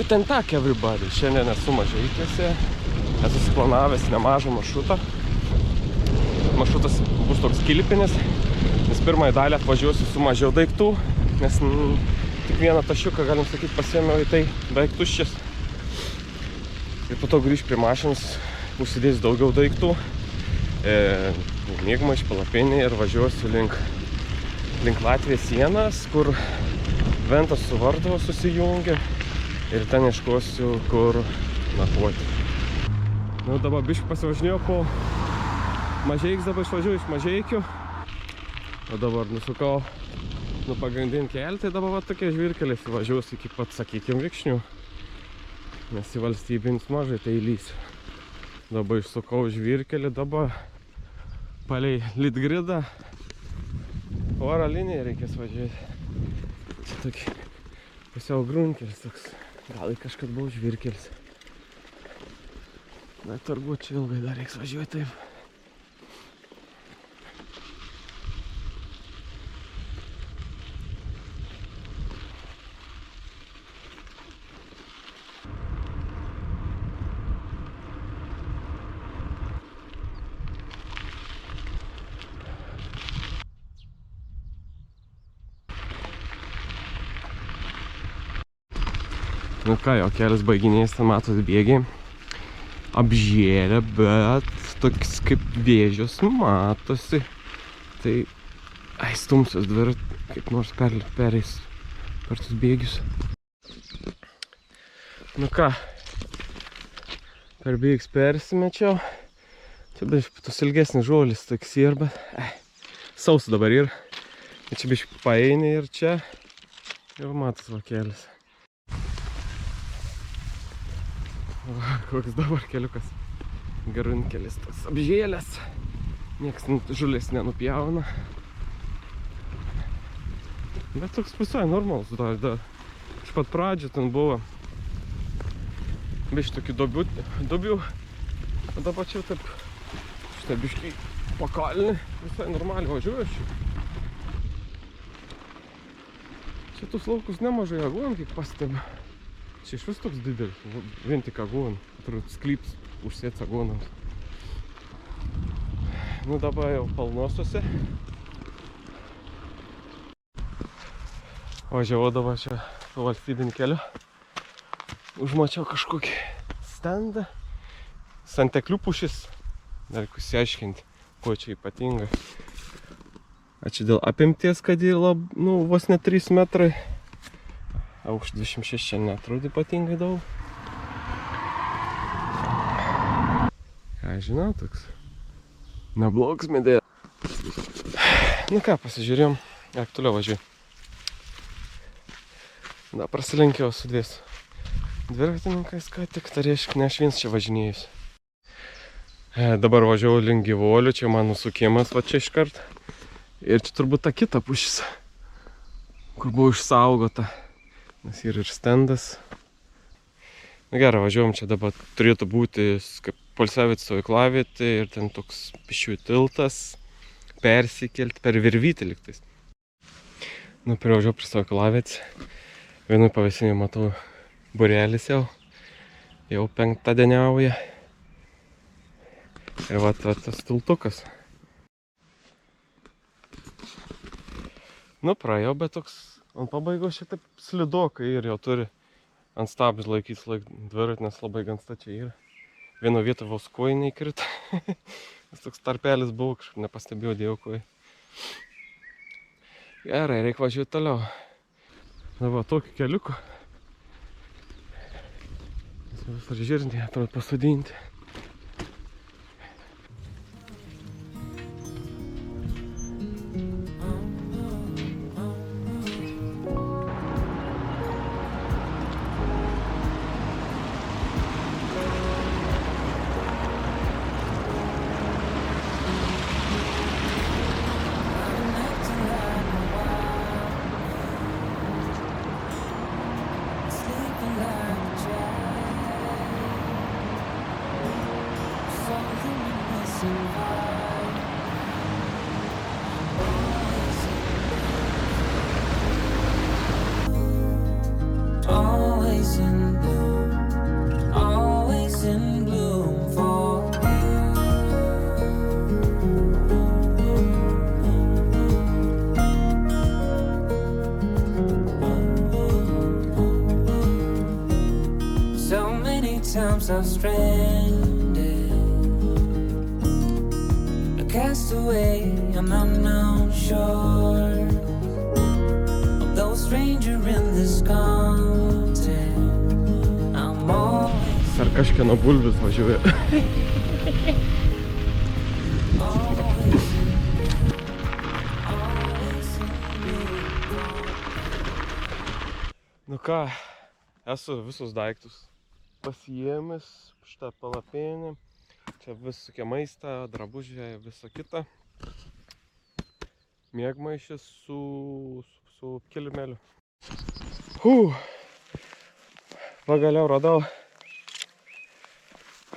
Guten Tag, everybody. Šiandien esu Mažeikiuose. Esu suplanavęs nemažą maršrutą. Maršrutas bus toks kilpinis, nes pirmąją dalį atvažiuosiu su mažiau daiktų, nes tik vieną tašiuką, galim sakyti, pasiėmiau į tai beveik tuščias. Ir po to grįžt prie mašinos, užsidės daugiau daiktų, mėgmaiš, palapinį ir važiuosiu link Latvijos sienas, kur Ventos su Varduva susijungia. Ir ten ieškosiu, kur nakvoti. Nu, dabar biškį pasivažinėjau po Mažeikius, dabar išvažiuoju iš Mažeikių. O dabar nusukau pagrindinį kelią, tai dabar va tokie žvyrkeliais važiuosiu iki pat, sakykim, Vikšnių. Nes į valstybinis mažai tai įlysiu. Dabar išsukau žvyrkelį, dabar palei Litgridą. Oro liniją reikės važiuoti. Čia tokį pusiau grunkelis toks. Gal į kažkad buvo žvyrkelis. Bet turbūt čia ilgai dar reiks važiuoti taip. Nu ką, jo kelias baiginės, ten matot bėgiai. Apžėlė, bet toks kaip vėžios matosi. Tai stumsios dviratį, kaip nors pereis per tus bėgius. Nu ką, per bėgius persimečiau. Čia biškai tos ilgesnis žolis toks ir, bet sausa dabar ir. Čia biškai paeini ir čia jau matos va kelias. Koks dabar keliukas. Grunkelis tas apžėlęs. Niekas žolės nenupjauna. Bet toks visai normalus dar. Iš pat pradžio ten buvo biškai tokių duobių. O dabar čia taip šitą biškai pakalnį. Visai normaliai važiuoju aš. Čia tus laukus nemažai aguonų, kaip pastebiu. Čia iš vis toks didelis, vien tik aguonų. Atrodo, sklyps užsėts aguonams. Nu dabar jau palnosiuose. Važiavau dabar čia valstybinį keliu. Užmačiau kažkokį stendą. Santeklių pušis. Dar reikia išsiaiškinti, kuo čia ypatinga. A čia dėl apimties, kad jį vos ne 3 metrai. Aukšt 26 čia neatrodo ypatingai daug. Ką žinau, toks neblogas medė. Nu ką, pasižiūrėjom, jak toliau važiuoju. Da, prasilenkiau su dvies dviratininkais, ką tik, tai reiškia, ne aš viens čia važinėjus. Dabar važiavau link Gyvolių, čia man nusukimas va čia iškart. Ir čia turbūt ta kita pušis, kur buvo išsaugota. Nes yra ir stendas. Na gerai, važiuojam, čia dabar turėtų būti kaip poilsiavietė stovyklavietė ir ten toks pėsčiųjų tiltas, persikelti per Virvytę lygtais. Nu, privažiuoju prie stovyklavietės. Vienoj pavėsinėje matau būrelis jau 5-dieniauja. Ir va tas tiltukas. Nu, praėjau, bet toks ant pabaigos čia taip slidokai ir jau turi ant stabdžių laikytis dviratį, nes labai gan stačiai yra. Vieno vietą vos kojai neįkrito. Nes toks tarpelis buvo, kažkaip nepastebėjau dėjau kojai. Gerai, reikia važiuoti toliau. Dabar tokį keliuką. Vis ar žiūrintį, atrodo pasodinti. Always in blue. myself stranded, a castaway on an unknown shore, although a stranger in this continent, I'm always, Ar kažkieno bulvis važiuoja. Nu ką, esu visus daiktus pasiėmęs, šitą palapinę, čia visokie maistą, drabužiai, visa kita. Miegmaišis su kilimėliu. Pagaliau radau,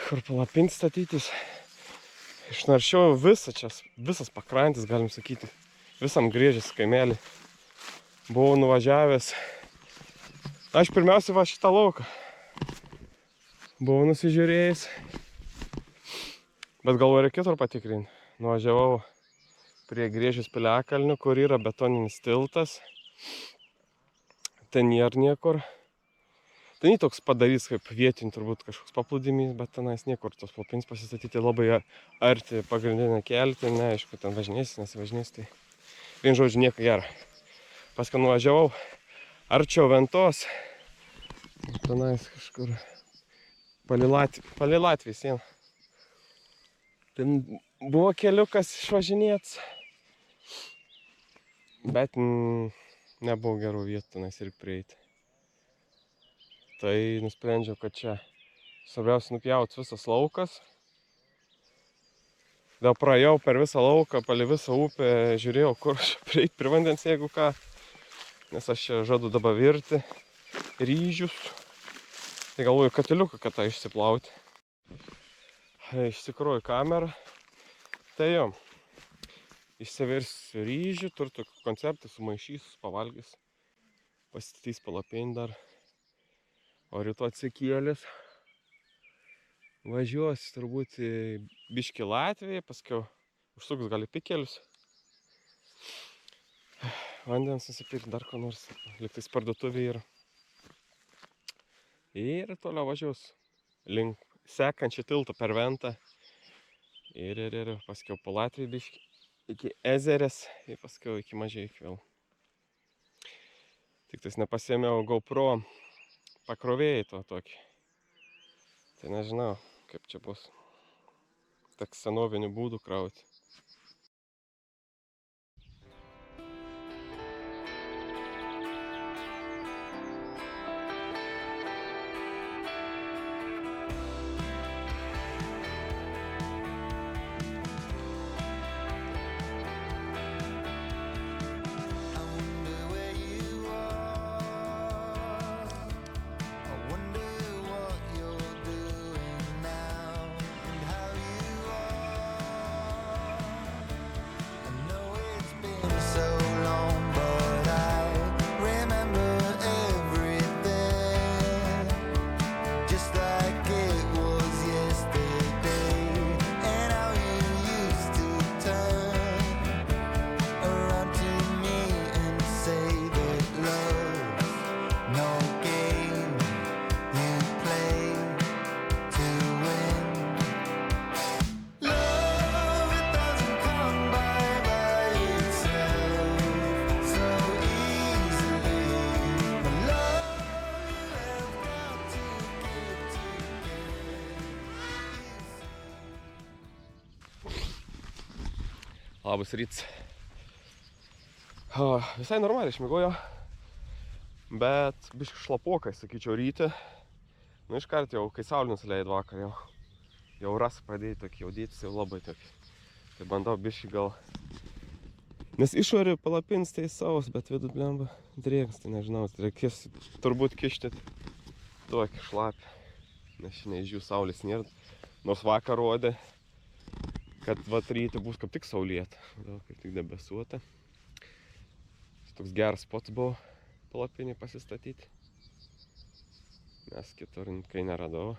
kur palapinti statytis. Išnaršiau visą čia, visas pakrantis, galim sakyti, visam griežės kaimelį. Buvau nuvažiavęs. Aš pirmiausia va šitą lauką buvau nusižiūrėjęs, bet galvoju reikėtų ir patikrinti. Nuvažiavau prie Griežės piliakalnių, kur yra betoninis tiltas. Ten nėra niekur. Ten toks padarys kaip vietinį turbūt kažkoks paplūdimys, bet tenais niekur tos palapinės pasistatyti labai arti pagrindinę kelį. Tai neaišku, ten važinės, nesivažinės. Tai vien žodžiu nieko gero. Paskui nuvažiavau arčiau Ventos. Tenais kažkur palei Latvijos sieną. Ten buvo keliukas išvažinėts, bet nebuvo gerų vietų tenais ir prieiti. Tai nusprendžiau, kad čia svarbiausia nupjauti visas laukas. Dar praėjau per visą lauką, palei visą upę, žiūrėjau, kur prieiti prie vandens, jeigu ką. Nes aš čia žadu dabar virti ryžius. Tai galvoju katiliuką, kad tą išsiplauti. Išsikroju kamerą. Tai jo, išsiversiu ryžių, turiu tokį konceptą, sumaišys, pavalgys. Pasistatys palapinį dar. O rytoj atsikėlęs važiuos turbūt į biškį Latviją, paskiau užsuks gal į Pikelius. Vandens nusipirkti dar ko nors, lygtais parduotuvė yra. Ir toliau važiuos link sekančio tilto per Ventą. Ir paskiau po Latviją biškį iki Ezerės ir paskiau iki Mažeikių vėl. Tik tais nepasiėmiau GoPro pakrovėjai to tokį. Tai nežinau, kaip čia bus. Tak senovinių būdų krauti. Labas rytas. Visai normaliai išmiegojo, bet biškai šlapokai, sakyčiau, ryte. Nu, iškart jau, kai saulė nusileido vakar, jau rasą pradėjai tokį, jau dėtis jau labai tokį. Tai bandau biškai gal. Nes išorė palapinis tai savas, bet vidų blemba drėgnas, tai nežinau, tai reikės turbūt kišti tokį šlapį. Nes šiandien iš jų saulės nėra, nors vakar rodė, kad vat ryte bus kaip tik saulėta, kaip tik debesuota. Toks geras spots buvo palapinį pasistatyti. Nes kitur kai neradau.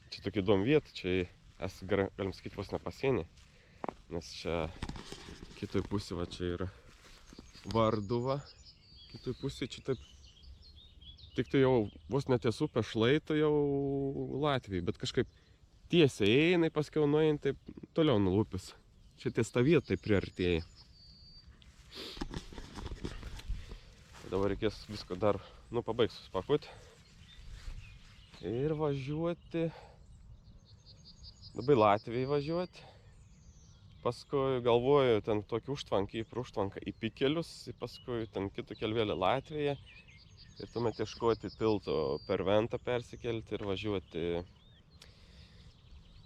Čia tokia įdomi vieta, čia esu, galim sakyti, vos ne pasienį. Nes čia kitoj pusė, va čia yra Varduva. Kitoj pusė čia taip Tik tai jau vos neties upės šlaito jau Latvijai, bet kažkaip tiesiai eina, paskiau nuėjant, taip toliau nulupis. Čia ties tą vietą taip priartėjai. Dabar reikės visko dar, pabaigsiu spakuoti. Ir važiuoti, dabar Latvijai važiuoti. Paskui galvoju, ten tokį užtvanką į Pikelius, paskui ten kitų kelvėlį Latviją. Ir tuomet ieškoti tilto per Ventą persikelti ir važiuoti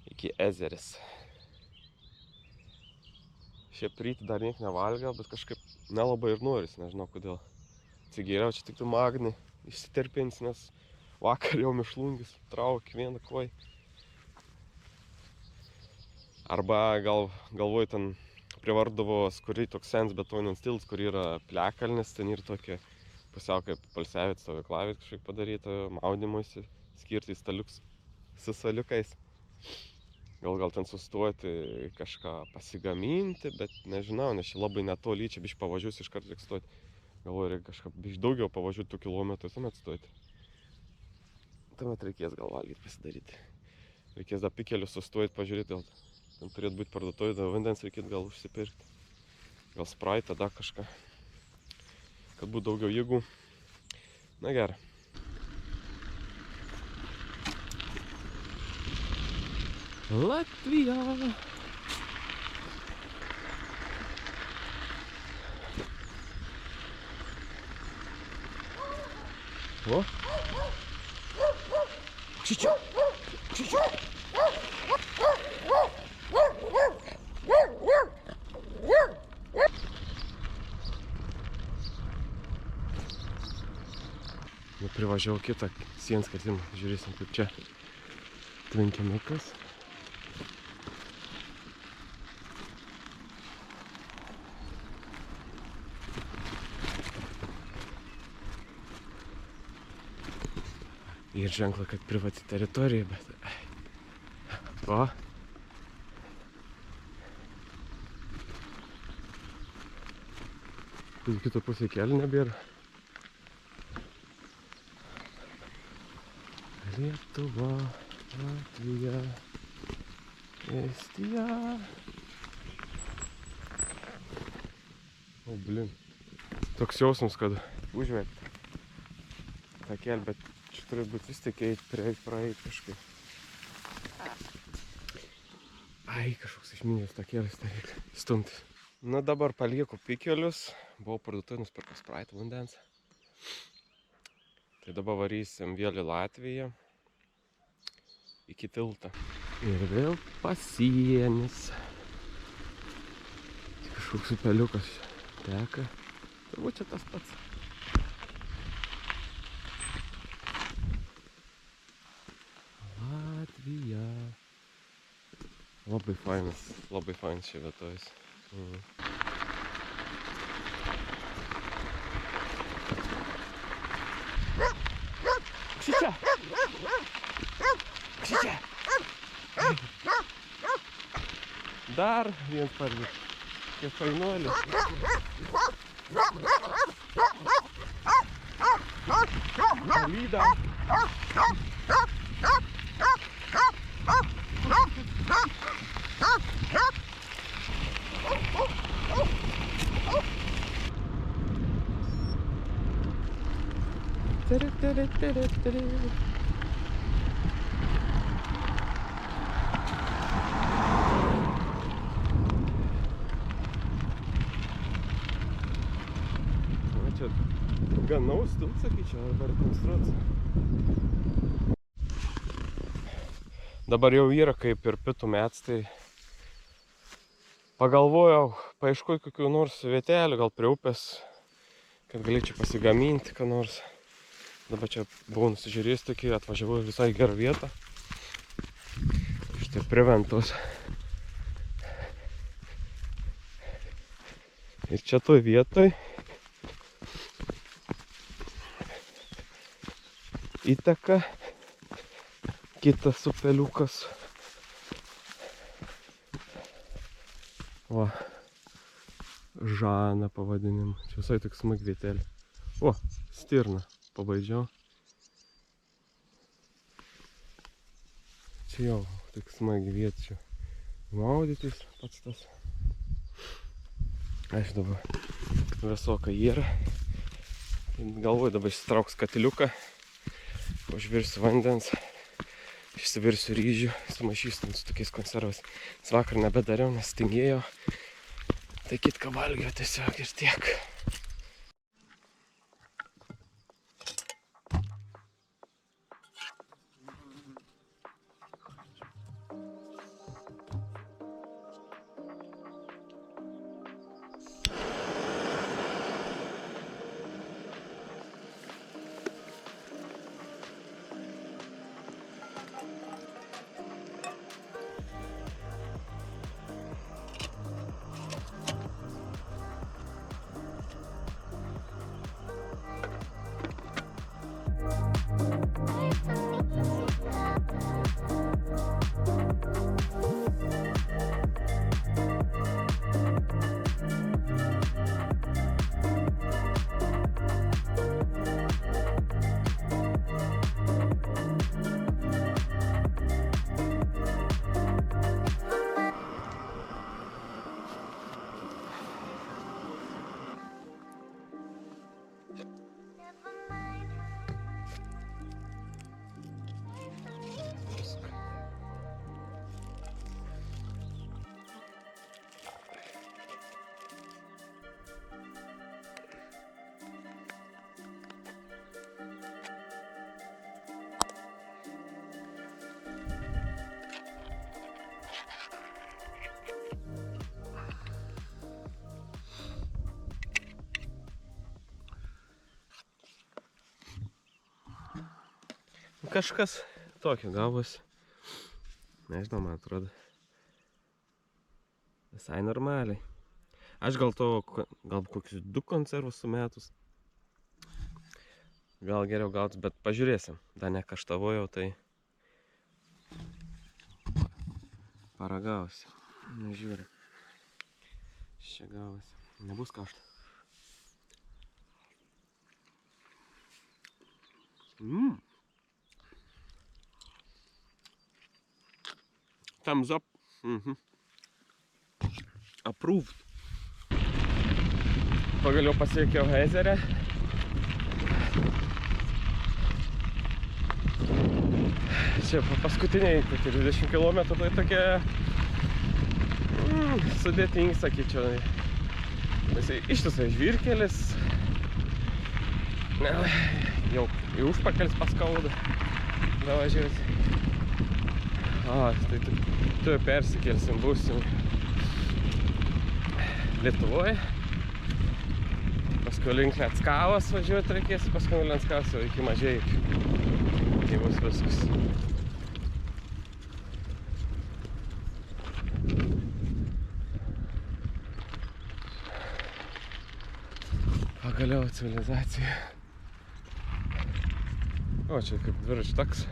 iki Ezeris. Šiaip rytį dar niek nevalgiau, bet kažkaip nelabai ir noris, nežinau kodėl. Atsigėriau čia tik magnį išsiterpins, nes vakar jau mišlungis traukė vieną koją. Arba galvoju ten prie Varduvos, kur toks sens betoninis tiltas, kur yra plekalnis, ten ir tokia pusiau kaip palsiavit stovyklavit kažkaip padaryta, maudymuisi, skirti staliuks su saliukais. Gal ten sustoti kažką pasigaminti, bet nežinau, nes čia labai netoli, čia biškį pavažiuos iškart reikia stoti. Galvoju, reikia kažką biškį daugiau pavažiuoti tų kilometrų, tuomet stoti. Tuomet reikės gal valgyti pasidaryti. Reikės dar Pikelius sustoti, pažiūrėti, gal ten turėtų būti parduotuvė, dar vandens reikėtų gal užsipirkti. Gal Sprite, dar kažką. Kad būtų daugiau jėgų. Na gerai. Latvija. O? Čičia. Čičia. Privažiavau kitą sienos kirtimą. Žiūrėsim, kaip čia tvenkinukas. Ir ženklą, kad privati teritorija, bet... O! Kito pusėje kelių nebėra. Lietuva, Latvija, Estija. O, blin. Toks jausmas, kad užvėt tą kelią, bet čia turi būti vis tik praeit kažkaip. Ai, kažkoks išminės tą kelias, tai reikia stumtis. Na, dabar palieku Pikelius. Buvau parduotuvėj nusipirkęs Sprite vandens. Tai dabar varysim vėl į Latviją. Iki tiltą. Ir vėl pasienis. Kažkoks upeliukas teka. Turbūt čia tas pats. Latvija. Labai fainas čia vietovės. Čičia! Čičia! Dar vien parvis. Kaip fainuolis. Lyda. Čia ganaus tiltas, sakyčiau, arba rekonstruotas. Dabar jau yra kaip ir pietų metas, tai pagalvojau, paieškoti kokių nors vietelių, gal prie upės, kad galėčiau pasigaminti ką nors. Dabar čia buvau nusižiūrėjęs tokį, atvažiavau visai gerą vietą. Štai prie Ventos. Ir čia toj vietoj įteka kitas upeliukas. O, Žana pavadinimu. Čia visai tik smagi vietelė. O, stirna. Pabaidžiau. Čia jau tik smagi vietų maudytis pats tas. Aš dabar visoką yra. Galvoju dabar išsitrauks katiliuką, užvirsiu vandens, išsivirsiu ryžių, sumaišysiu su tokiais konservais. Nes vakar nebedariau, nes tingėjo. Tai kitką valgiau tiesiog ir tiek. Kažkas tokio gavosi. Nežinau, man atrodo. Visai normaliai. Aš gal kokius 2 konservus sumetus. Gal geriau gautus, bet pažiūrėsim. Dar nekaštavojau, tai paragausiu. Nežiūrė. Čia gavosi. Nebus karšta. Thumbs up. Approved. Pagaliau pasiekiau ezerę. Čia paskutiniai 30 km tai tokie sudėtingi, sakyčiau. Ištisai žvyrkelis. Jau į užpakalis paskauda. Davažiuoti. Tai tu persikelsim, būsim Lietuvoje. Paskui link Letskavos važiuoti reikės, paskui Letskavos jau iki Mažeikių. Tai bus viskas. Pagaliau civilizacija. O, čia kaip dviračių takas.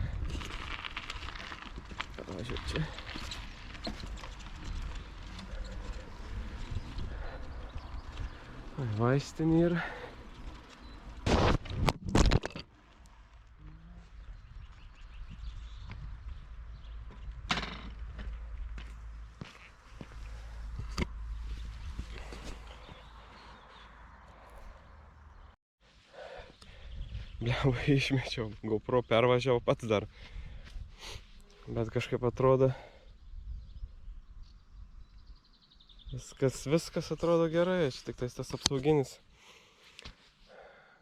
Važiuoju čia. Vaistinė yra. Bliamba, išmečiau. GoPro pervažiavau pats dar. Bet kažkaip atrodo, viskas atrodo gerai, čia tik tas apsauginis,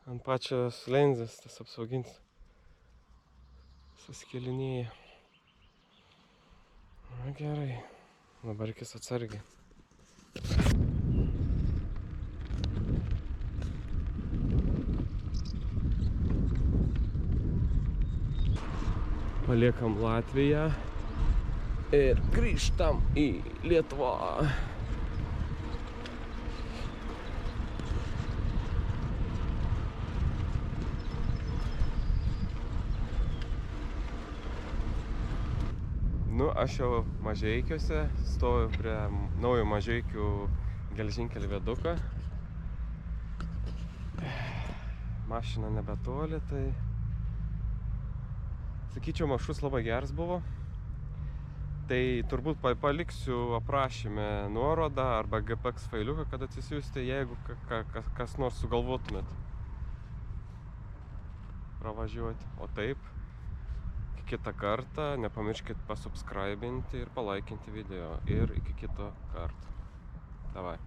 ant pačios lenzės tas apsauginis suskėlinėja. Na gerai, dabar reikės atsargiai. Paliekam Latviją ir grįžtam į Lietuvą. Aš jau Mažeikiuose, stoju prie naujo Mažeikių geležinkelio viaduko. Mašina nebetoli, tai sakyčiau, maršrutas labai geras buvo. Tai turbūt paliksiu aprašyme nuorodą arba GPX failiuką, kad atsisiųsti, jeigu kas nors sugalvotumėt pravažiuoti. O taip, iki kitą kartą, nepamirškit pasubscribinti ir palaikinti video. Ir iki kito karto. Davai.